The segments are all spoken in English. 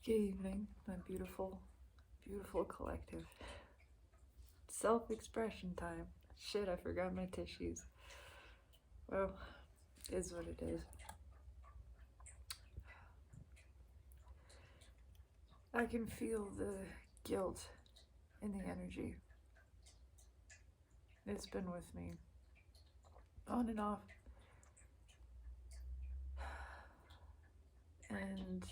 Good evening, my beautiful, beautiful collective. Self-expression time. Shit, I forgot my tissues. Well, is what it is. I can feel the guilt in the energy. It's been with me, on and off. And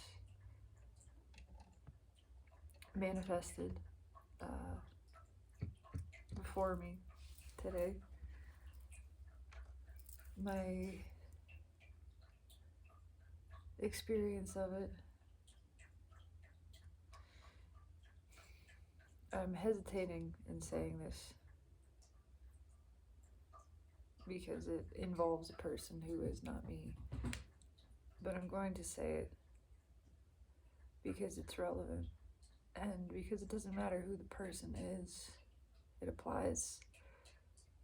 manifested before me today. My experience of it, I'm hesitating in saying this because it involves a person who is not me, but I'm going to say it because it's relevant and because it doesn't matter who the person is, it applies.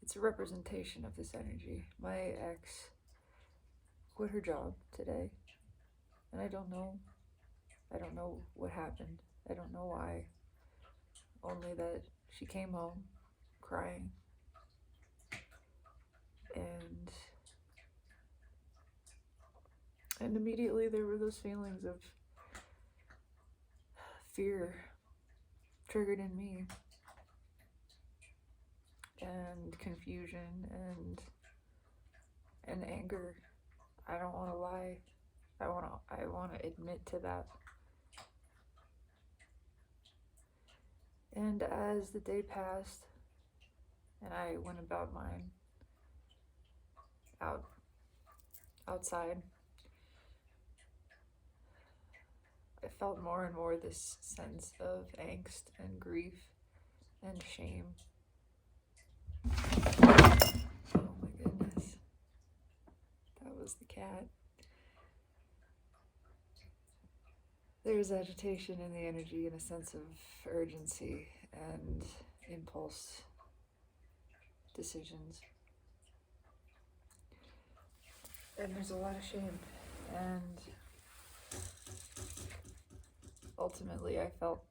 It's a representation of this energy. My ex quit her job today, and I don't know what happened. I don't know why. Only that she came home crying, and immediately there were those feelings of fear triggered in me, and confusion and anger. I don't want to lie. I want to admit to that. And as the day passed and I went about mine outside, I felt more and more this sense of angst and grief and shame. Oh my goodness. That was the cat. There's agitation in the energy and a sense of urgency and impulse decisions. And there's a lot of shame. And ultimately I felt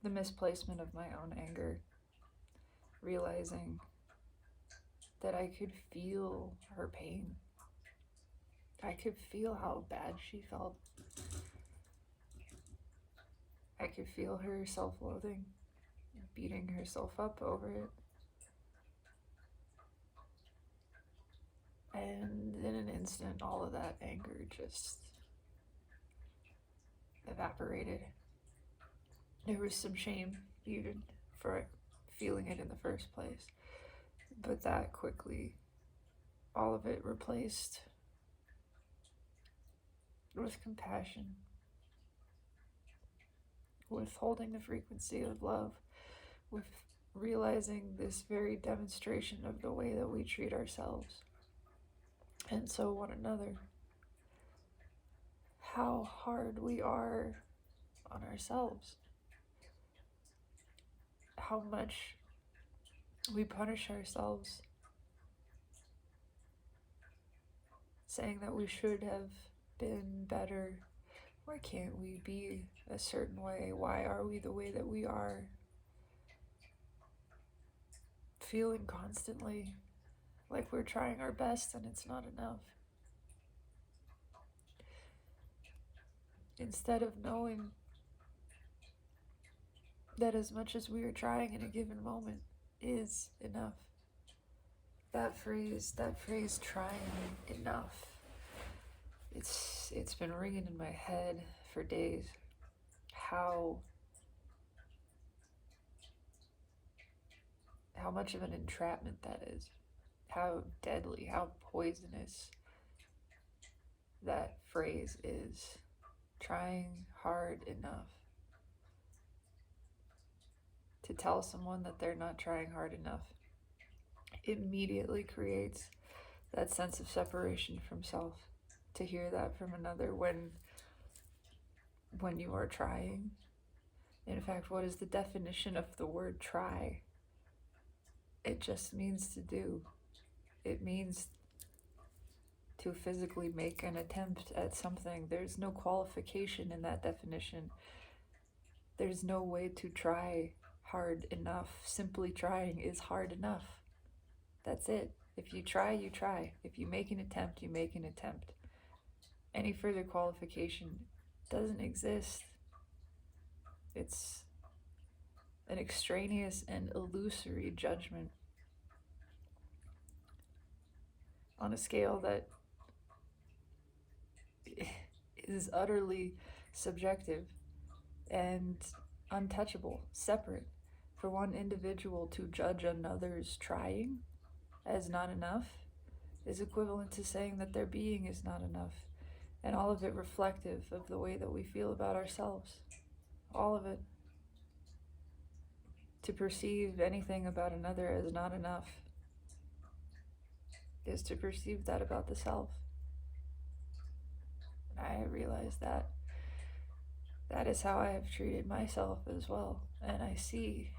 the misplacement of my own anger, realizing that I could feel her pain. I could feel how bad she felt. I could feel her self-loathing, beating herself up over it. And in an instant, all of that anger just evaporated. There was some shame even for feeling it in the first place, but that quickly, all of it replaced with compassion, with holding the frequency of love, with realizing this very demonstration of the way that we treat ourselves and so one another, how hard we are on ourselves, how much we punish ourselves, saying that we should have been better. Why can't we be a certain way? Why are we the way that we are? Feeling constantly like we're trying our best and it's not enough. Instead of knowing that as much as we are trying in a given moment is enough. That phrase, trying enough, it's been ringing in my head for days. How much of an entrapment that is. How deadly, how poisonous that phrase is. Trying hard enough. To tell someone that they're not trying hard enough immediately creates that sense of separation from self. To hear that from another when you are trying. In fact, what is the definition of the word try? It just means to do. It means to physically make an attempt at something. There's no qualification in that definition. There's no way to try hard enough. Simply trying is hard enough. That's it. If you try, you try. If you make an attempt, you make an attempt. Any further qualification doesn't exist. It's an extraneous and illusory judgment on a scale that is utterly subjective and untouchable, separate. For one individual to judge another's trying as not enough is equivalent to saying that their being is not enough, and all of it reflective of the way that we feel about ourselves. All of it. To perceive anything about another as not enough is to perceive that about the self. And I realize that that is how I have treated myself as well. And I see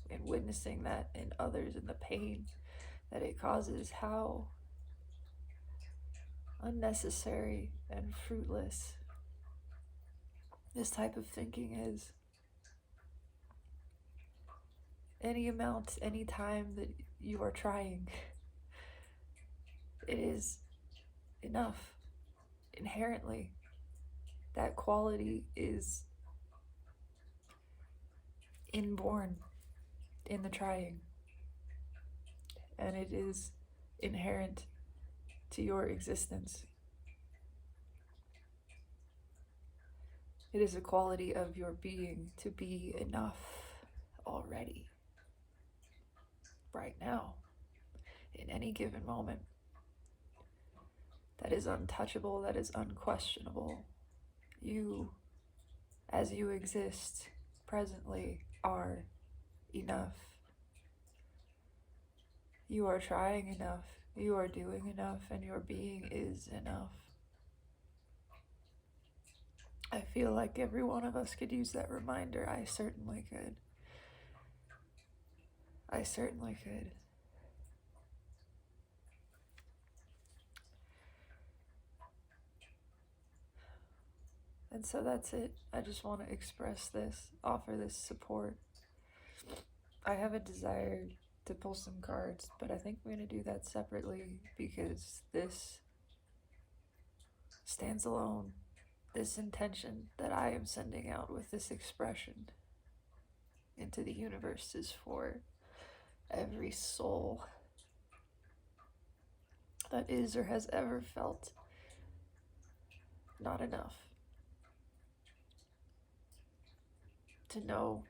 in witnessing that in others, in the pain that it causes, how unnecessary and fruitless this type of thinking is. Any amount, any time that you are trying, it is enough. Inherently, that quality is inborn in the trying, and it is inherent to your existence. It is a quality of your being to be enough already, right now, in any given moment. That is untouchable, that is unquestionable. You, as you exist presently, are enough. You are trying enough, you are doing enough, and your being is enough. I feel like every one of us could use that reminder. I certainly could. I certainly could. And so that's it. I just want to express this, offer this support. I have a desire to pull some cards, but I think I'm going to do that separately because this stands alone. This intention that I am sending out with this expression into the universe is for every soul that is or has ever felt not enough. To know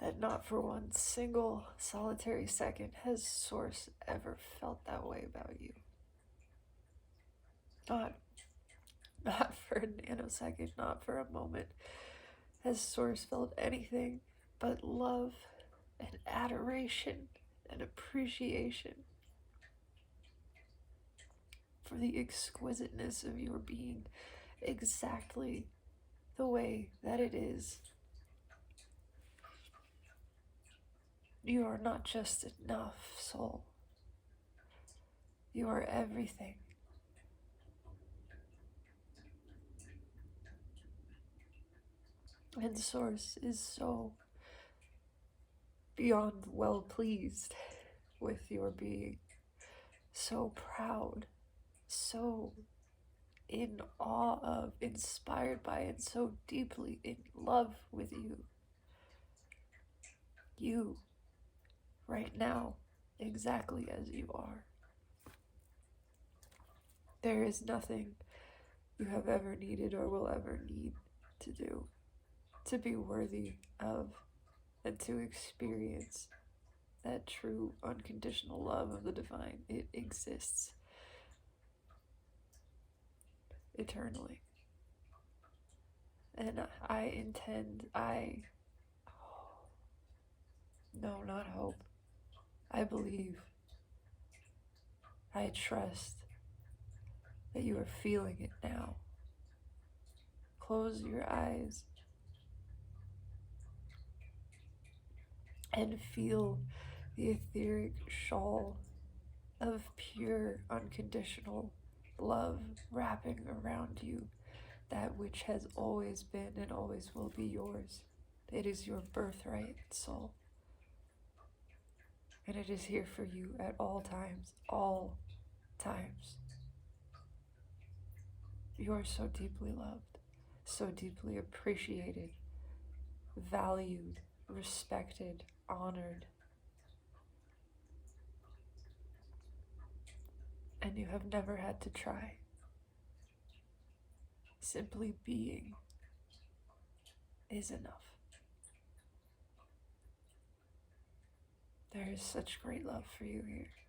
that not for one single solitary second has Source ever felt that way about you. Not for a nanosecond, not for a moment has Source felt anything but love and adoration and appreciation for the exquisiteness of your being, exactly the way that it is. You are not just enough, soul. You are everything. And Source is so beyond well pleased with your being, so proud, so in awe of, inspired by, and so deeply in love with you. You, right now, exactly as you are. There is nothing you have ever needed or will ever need to do to be worthy of and to experience that true unconditional love of the divine. It exists eternally. And not hope. I believe, I trust that you are feeling it now. Close your eyes and feel the etheric shawl of pure, unconditional love wrapping around you, that which has always been and always will be yours. It is your birthright, soul. And it is here for you at all times, all times. You are so deeply loved, so deeply appreciated, valued, respected, honored. And you have never had to try. Simply being is enough. There is such great love for you here.